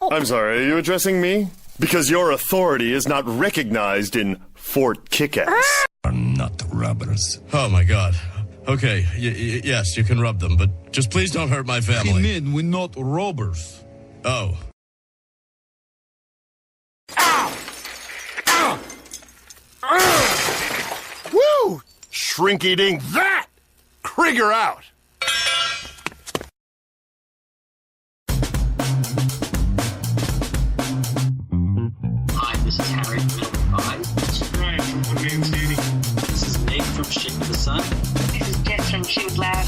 I'm sorry, are you addressing me? Because your authority is not recognized in Fort Kickass. Are not robbers. Oh my God. Okay, yes, you can rub them, but just please don't hurt my family. I mean, we're not robbers. Oh. Ow! Ow! Ow! Woo! Shrinky-dink that! Krieger out! Hi, this is Harry from Five. This is Ryan from One Man Standing. This is Nick from Shit to the Sun. This is Jess from Shoot Lab.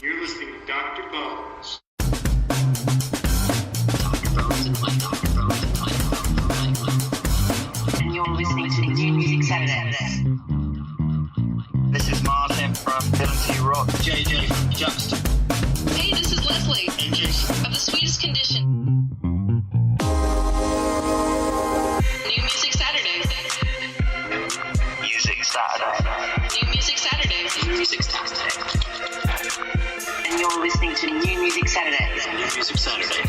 You're listening to Dr. Bones. Dr. Bones and Mike, Dr. Bones and Mike. And you're listening to New Music Saturday. This is Martin from Ability Rock. JJ from Juxta. Hey, this is Leslie And Jason. of The Sweetest Condition. New Music Saturday. Music Saturday. New Music Saturday. New Music Saturday. And you're listening to New Music Saturday. New Music Saturday.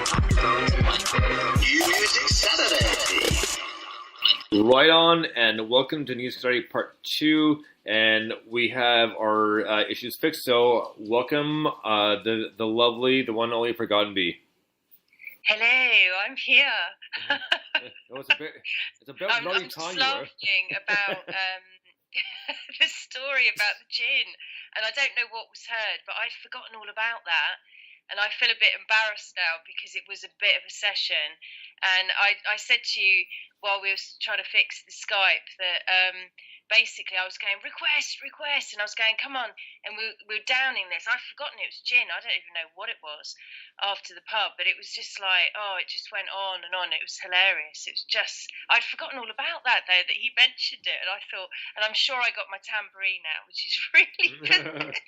Dr. Bones and Mike. New Music Saturday. Right on, and welcome to News Story Part 2, and we have our issues fixed, so welcome the lovely, the one and only Forgottenbee. Hello, I'm here. It's a bit I'm bloody just time you were. laughing about the story about the gin, and I don't know what was heard, but I'd forgotten all about that, and I feel a bit embarrassed now because it was a bit of a session, and I said to you while we were trying to fix the Skype that basically I was going request, and I was going come on, and we were downing this. I'd forgotten it was gin. I don't even know what it was after the pub, but it was just like, oh, it just went on and on. It was hilarious. It was just, I'd forgotten all about that though, that he mentioned it, and I thought, and I'm sure I got my tambourine now, which is really pathetic.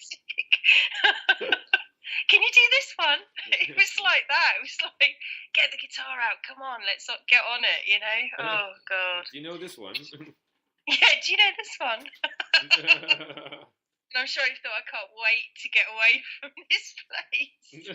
Can you do this one? It was like that. It was like, get the guitar out. Come on, let's not get on it, you know? Oh, God. Do you know this one? Yeah, do you know this one? And I'm sure he thought, I can't wait to get away from this place.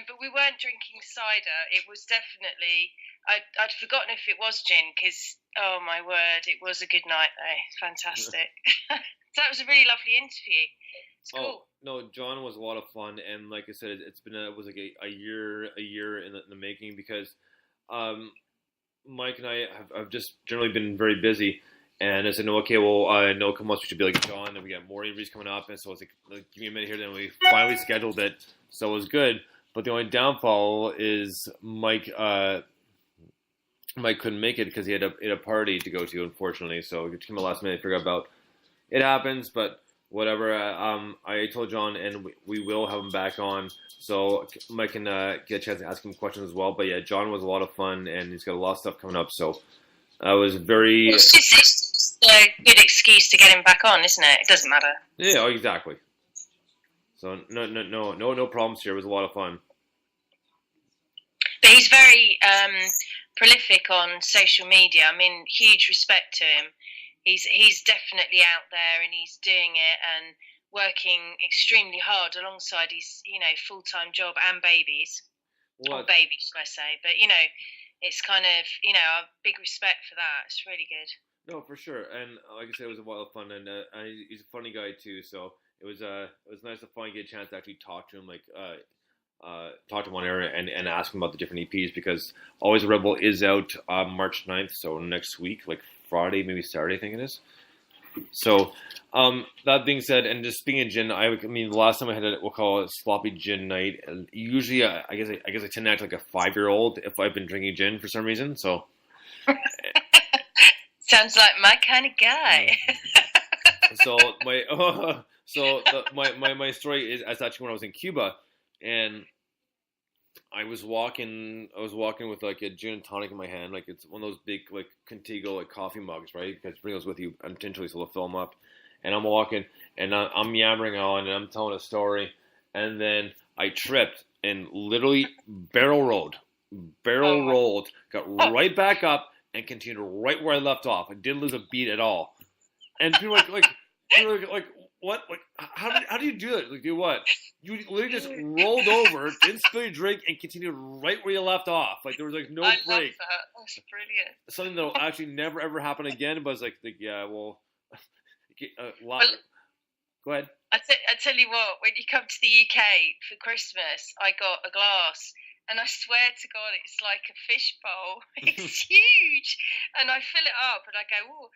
But we weren't drinking cider. It was definitely, I'd forgotten if it was gin because, oh, my word, it was a good night, though. Fantastic. So that was a really lovely interview. It's cool. No, John was a lot of fun, and like I said, it was like a year in the making because Mike and I have just generally been very busy, and I said, no, okay, well, I know come months we should be like John, and we got more interviews coming up, and so it's like give me a minute here, then we finally scheduled it, so it was good. But the only downfall is Mike couldn't make it because he had a party to go to, unfortunately, so it came at the last minute. I forgot about it. Happens, but whatever. I told John, and we will have him back on, so Mike can get a chance to ask him questions as well. But yeah, John was a lot of fun, and he's got a lot of stuff coming up. So I was very. It's just a good excuse to get him back on, isn't it? It doesn't matter. Yeah, exactly. So no problems here. It was a lot of fun. But he's very prolific on social media. I mean, huge respect to him. He's definitely out there and he's doing it and working extremely hard alongside his, full-time job and babies. Or babies, should I say. But, it's kind of, a big respect for that. It's really good. No, for sure. And like I said, it was a lot of fun. And he's a funny guy, too. So it was nice to finally get a chance to actually talk to him, talk to him on air and ask him about the different EPs because Always a Rebel is out March 9th, so next week, like Friday, maybe Saturday, I think it is. So, that being said, and just speaking of gin, I mean, the last time I had we'll call it sloppy gin night. And usually, I guess I tend to act like a 5-year-old if I've been drinking gin for some reason. So, sounds like my kind of guy. So my story is actually when I was in Cuba, and I was walking with like a gin and tonic in my hand, like it's one of those big like Contigo like coffee mugs, right? You guys bring those with you intentionally so they'll fill them up. And I'm walking and I'm yammering on and I'm telling a story, and then I tripped and literally barrel rolled, got right back up and continued right where I left off. I didn't lose a beat at all. And people were like, what? Like, how do you do it? Like, do what? You literally just rolled over, didn't spill your drink, and continued right where you left off. Like, there was like no I break. love that. That's brilliant. Something that'll actually never ever happen again. But it's like yeah, well, go ahead. I tell you what, when you come to the UK for Christmas, I got a glass, and I swear to God, it's like a fish bowl. It's huge, and I fill it up, and I go, oh,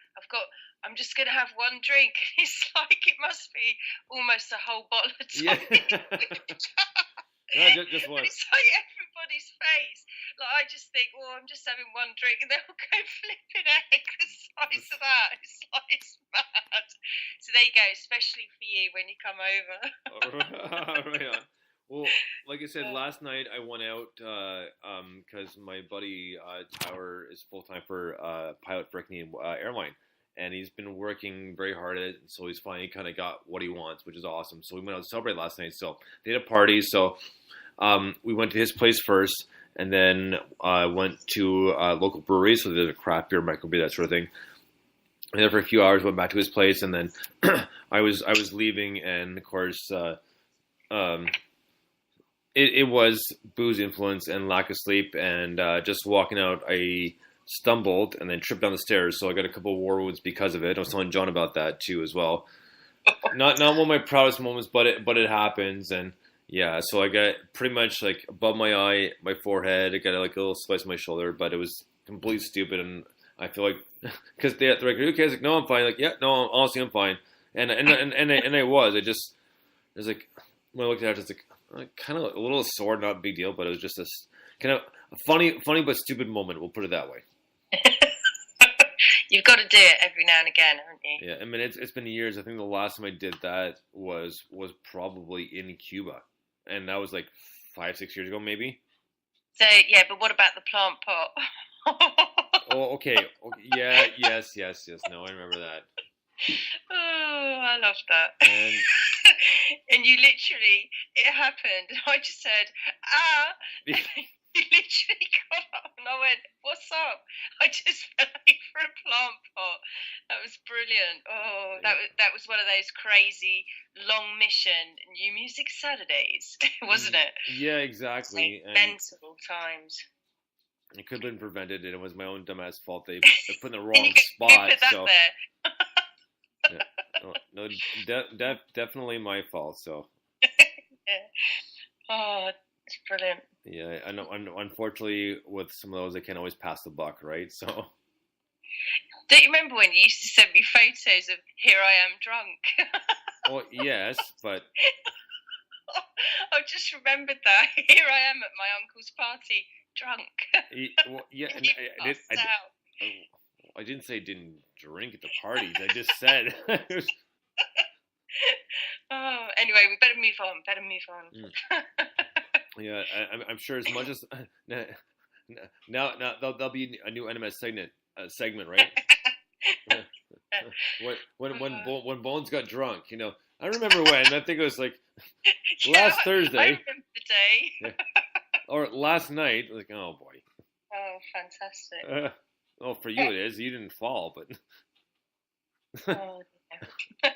I'm just going to have one drink. It's like it must be almost a whole bottle of tonic. No, just one. It's like everybody's face. Like I just think, oh, I'm just having one drink, and they'll go flipping egg the size of that. It's mad. So there you go, especially for you when you come over. Right on. Well, like I said, last night I went out because my buddy Tyler is full time for pilot for a Canadian airline, and he's been working very hard at it. So he's finally kind of got what he wants, which is awesome. So we went out to celebrate last night. So they had a party. So we went to his place first, and then went to a local brewery. So there's a craft beer, microbeer, that sort of thing. And then for a few hours, went back to his place, and then I was leaving, and of course. It was booze influence and lack of sleep, and just walking out, I stumbled and then tripped down the stairs. So I got a couple of war wounds because of it. I was telling John about that too as well. Not one of my proudest moments, but it happens, and yeah. So I got pretty much like above my eye, my forehead. I got like a little slice on my shoulder, but it was completely stupid, and I feel like because they're like, okay, I was like, no, I'm fine. Like, yeah, no, honestly, I'm fine, and I was. It was like when I looked at it, it's like. Kind of a little sore, not a big deal, but it was just this kind of funny but stupid moment. We'll put it that way. You've got to do it every now and again, haven't you? Yeah, I mean it's been years. I think the last time I did that was probably in Cuba, and that was like 5-6 years ago, maybe. So yeah, but what about the plant pot? Oh, okay. Yeah, yes. No, I remember that. Oh, I love that. And you literally, it happened, and I just said, and you literally got up, and I went, what's up? I just fell over a plant pot. That was brilliant. Oh, that was one of those crazy long mission New Music Saturdays, wasn't it? Yeah, exactly. Like, mental times. It could have been prevented, and it was my own dumbass fault. They put in the wrong spot. Put that so. there. Yeah. No, definitely my fault. So. Yeah. Oh, it's brilliant. Yeah, I know. Unfortunately, with some of those, I can't always pass the buck, right? So. Don't you remember when you used to send me photos of "Here I am drunk"? Oh yes, but. I just remembered that. Here I am at my uncle's party, drunk. Well, yeah, I didn't say I didn't drink at the parties. I just said. Oh, anyway, we better move on. Yeah, I'm sure as much as now there'll be a new NMS segment, right? when Bones got drunk, you know. I remember when. I think it was like last Thursday. I remember the day. Yeah. Or last night. Like, oh boy. Oh, fantastic. Oh, for you it is. You didn't fall, but. Oh, yeah.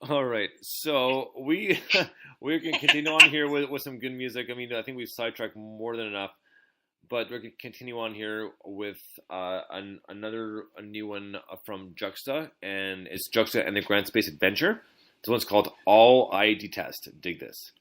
All right, so we can continue on here with some good music. I mean, I think we've sidetracked more than enough, but we're going to continue on here with a new one from Juxta, and it's Juxta and the Grand Space Adventure. This one's called All I Detest. Dig this.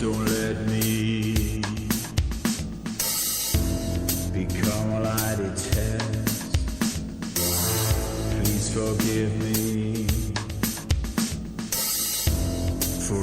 Don't let me become all I detest. Please forgive me for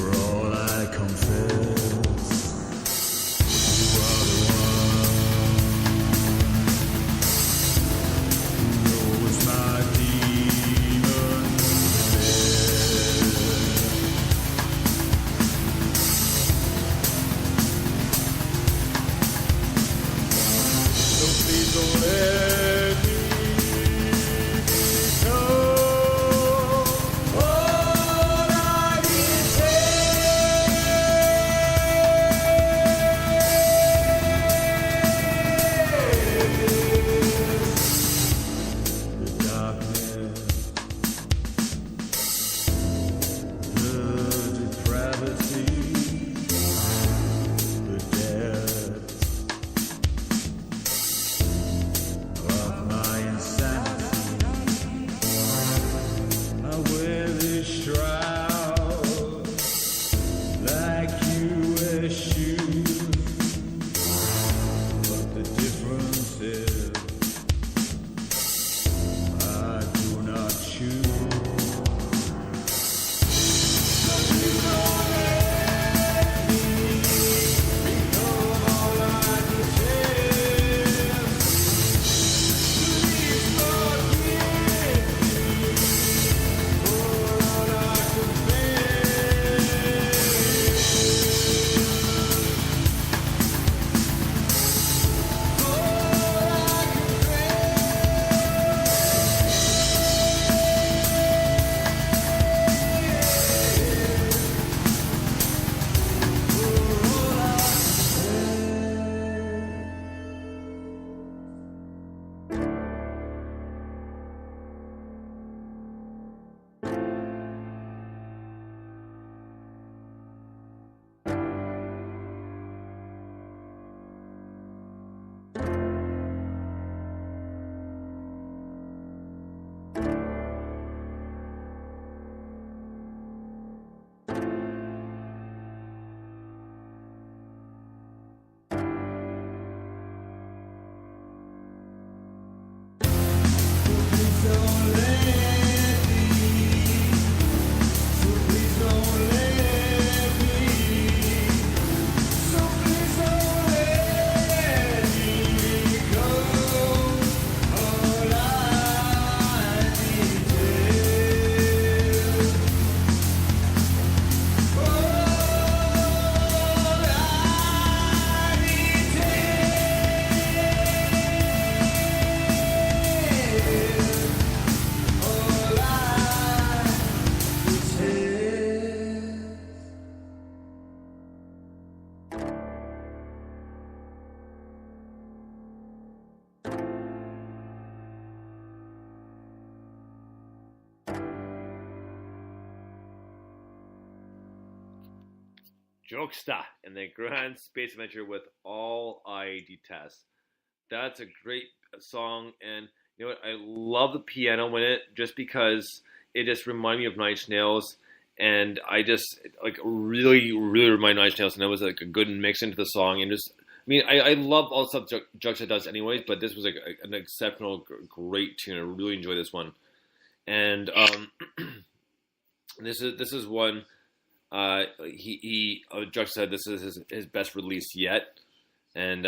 Jokesta and the Grand Space Adventure with All I Detest. That's a great song, and you know what? I love the piano in it just because it just reminded me of Nine Inch Nails, and I just like really remind Nine Inch Nails, and it was like a good mix into the song, and just I mean I love all the stuff Jokesta does anyways, but this was like an exceptional, great tune. I really enjoy this one, and this is one. Judge said this is his best release yet, and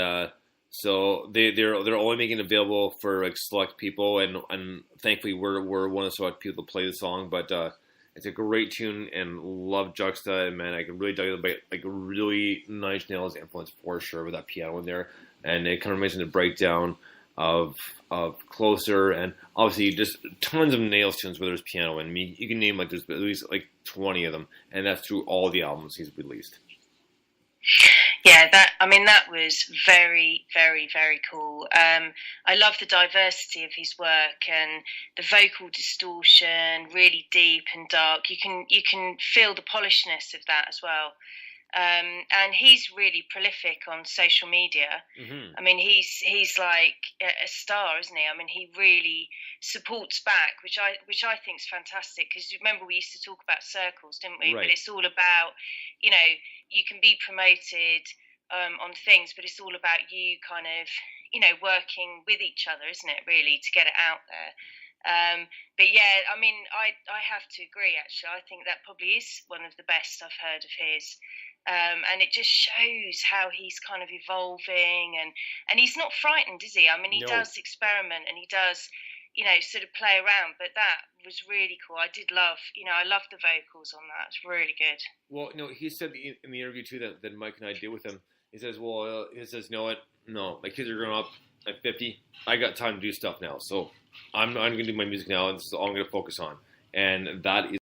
so they're only making it available for like select people, and thankfully we're one of the select people to play the song. But it's a great tune, and love Juxta, and man, I can really dig it, like really Nine Inch Nails influence for sure with that piano in there, and it kind of reminds me of the breakdown of Closer, and obviously just tons of Nails tunes where there's piano in. I mean, you can name like there's at least like 20 of them, and that's through all the albums he's released. Yeah, that was very, very, very cool. I love the diversity of his work and the vocal distortion, really deep and dark. You can feel the polishness of that as well. And he's really prolific on social media. Mm-hmm. I mean, he's like a star, isn't he? I mean, he really supports back, which I think is fantastic. Because remember, we used to talk about circles, didn't we? Right. But it's all about, you know, you can be promoted on things, but it's all about you kind of, you know, working with each other, isn't it? Really, to get it out there. But yeah, I mean, I have to agree. Actually, I think that probably is one of the best I've heard of his. And it just shows how he's kind of evolving, and he's not frightened, is he? I mean, he does experiment, and he does, you know, sort of play around, but that was really cool. I did love, you know, I love the vocals on that. It's really good. Well, you know, he said in the interview too that Mike and I did with him, he says, well, you know what, no, my kids are growing up, I'm 50, I got time to do stuff now, so I'm going to do my music now, and this is all I'm going to focus on, and that is